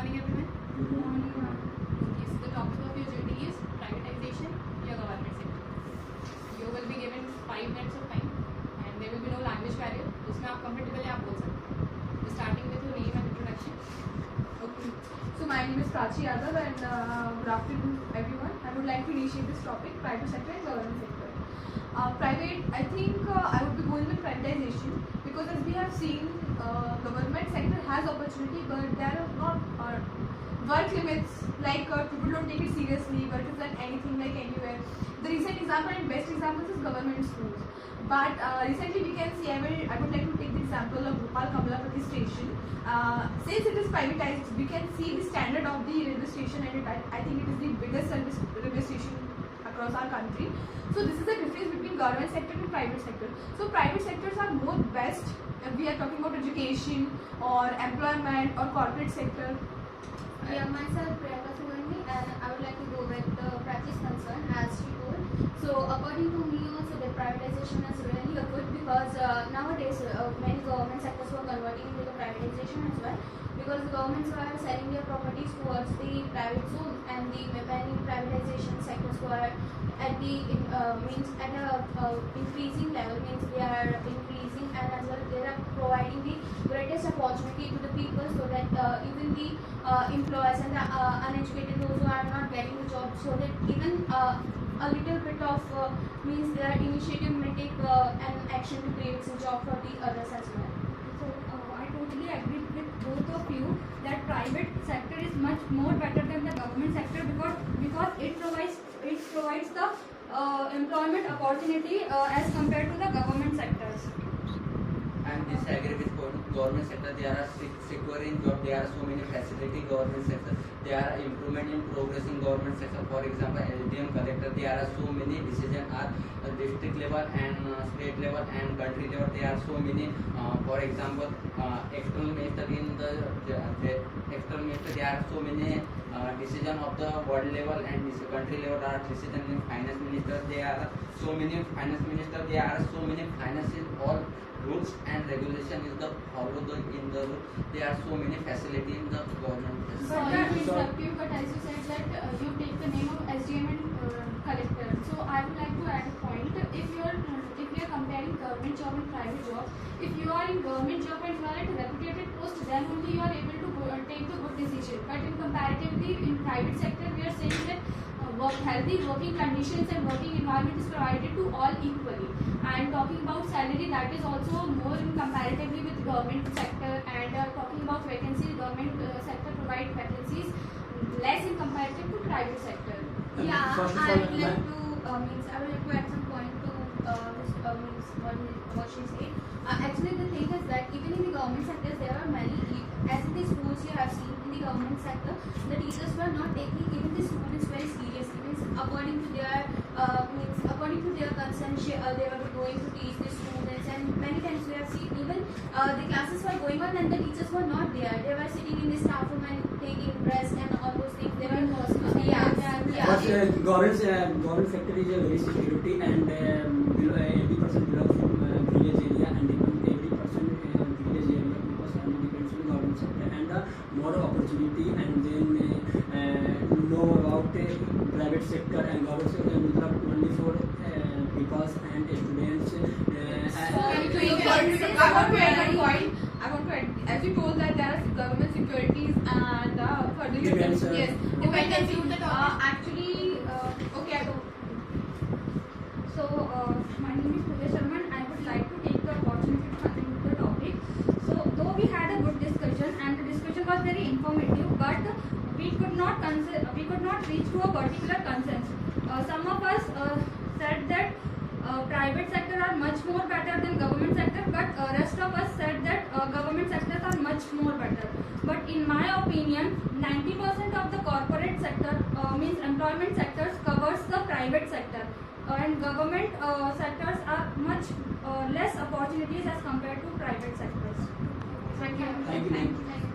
morning, everyone. Good morning. Okay, so the topic of your journey is privatization, your government sector. You will be given 5 minutes of time, and there will be no language barrier. जिसमें आप comfortable हैं आप बोल सकते हैं. Starting with your name and introduction. Okay. So my name is Prachi Yadav and good afternoon everyone. I would like to initiate this topic, private sector and government sector. Private, I think I would be going with privatization because as we have seen, government sector has opportunity but there are not work limits, like people don't take it seriously, work is like anything, like anywhere. The recent example and best example is government schools. But recently we can see, I would like to take the example of Bhopal Kamalapati station. Since it is privatized, we can see the standard of the railway station, and I think it is the biggest railway station across our country. So this is the difference between government sector and private sector. So private sectors are more best if we are talking about education or employment or corporate sector. Yeah, myself Priyanka Sugandhi, and I would like to go with Prachi's concern as she told. So according to me also the privatization is really a good because nowadays many government sectors were converting into the privatization as well, because the governments are selling their properties towards the private zone, and the many privatization sectors were at the means at a increasing level, means they are increasing, and as well they are providing the greatest opportunity to the people, so that even the employees and the uneducated, those who are not getting a job, so that even a little bit of means their initiative may take an action to create some job for the others as well. So I totally agree with both of you that private sector is much more better than the government sector because it provides the employment opportunity as compared to the government sectors. And this agree with government sector. There are securing job. There are so many facility government sector. There are improvement in progress in government sector. For example, LDM collector. There are so many decision at district level and state level and country level. There are so many. For example, external minister in the external minister. There are so many decision of the world level and this country level are decision in finance minister. There are so many finance minister. There are so many finances all. Rules and regulation is the follow the in the rule. There are so many facility in the government. Sorry to interrupt you, but as you said that you take the name of SDM and collector. So I would like to add a point. If you are comparing government job and private job, if you are in government job and you are at a reputed post, then only you are able to take the good decision. But in comparatively in private sector, we are saying that healthy working conditions and working environment is provided to all equally. And talking about salary, that is also more in comparatively with government sector. And talking about vacancies, government sector provide vacancies less in comparative to private sector. Yeah, First of I all, would like to I would like to add some point to what she said. Actually, the thing is that even in the government sectors, there are many. As in the schools, you have seen in the government sector, the teachers were not taking even the students very seriously. Means according to their concern, they were going to teach the students, and many times we have seen even the classes were going on and the teachers were not there. They were sitting in the staff room and taking rest and all those things. They were But government sector is a very security, and 80% belongs from village area, and even 80% village area because only depends on government sector, and more opportunity, and then know about private sector and government sector only for people and students. I want to add, as you told that there are government securities and further you Depends, yes, Depends on the topic. actually, okay, I don't. So my name is Pooja Sharma, and I would like to take the opportunity to contribute the topic. So though we had a good discussion and the discussion was very informative, but we could not reach to a particular consensus. Some of us said that private sector are much more better than government sector, but rest of us said that government sectors are much more better. But in my opinion, 90% of the corporate sector means employment sectors covers the private sector, and government sectors are much less opportunities as compared to private sectors. Thank you. Thank you.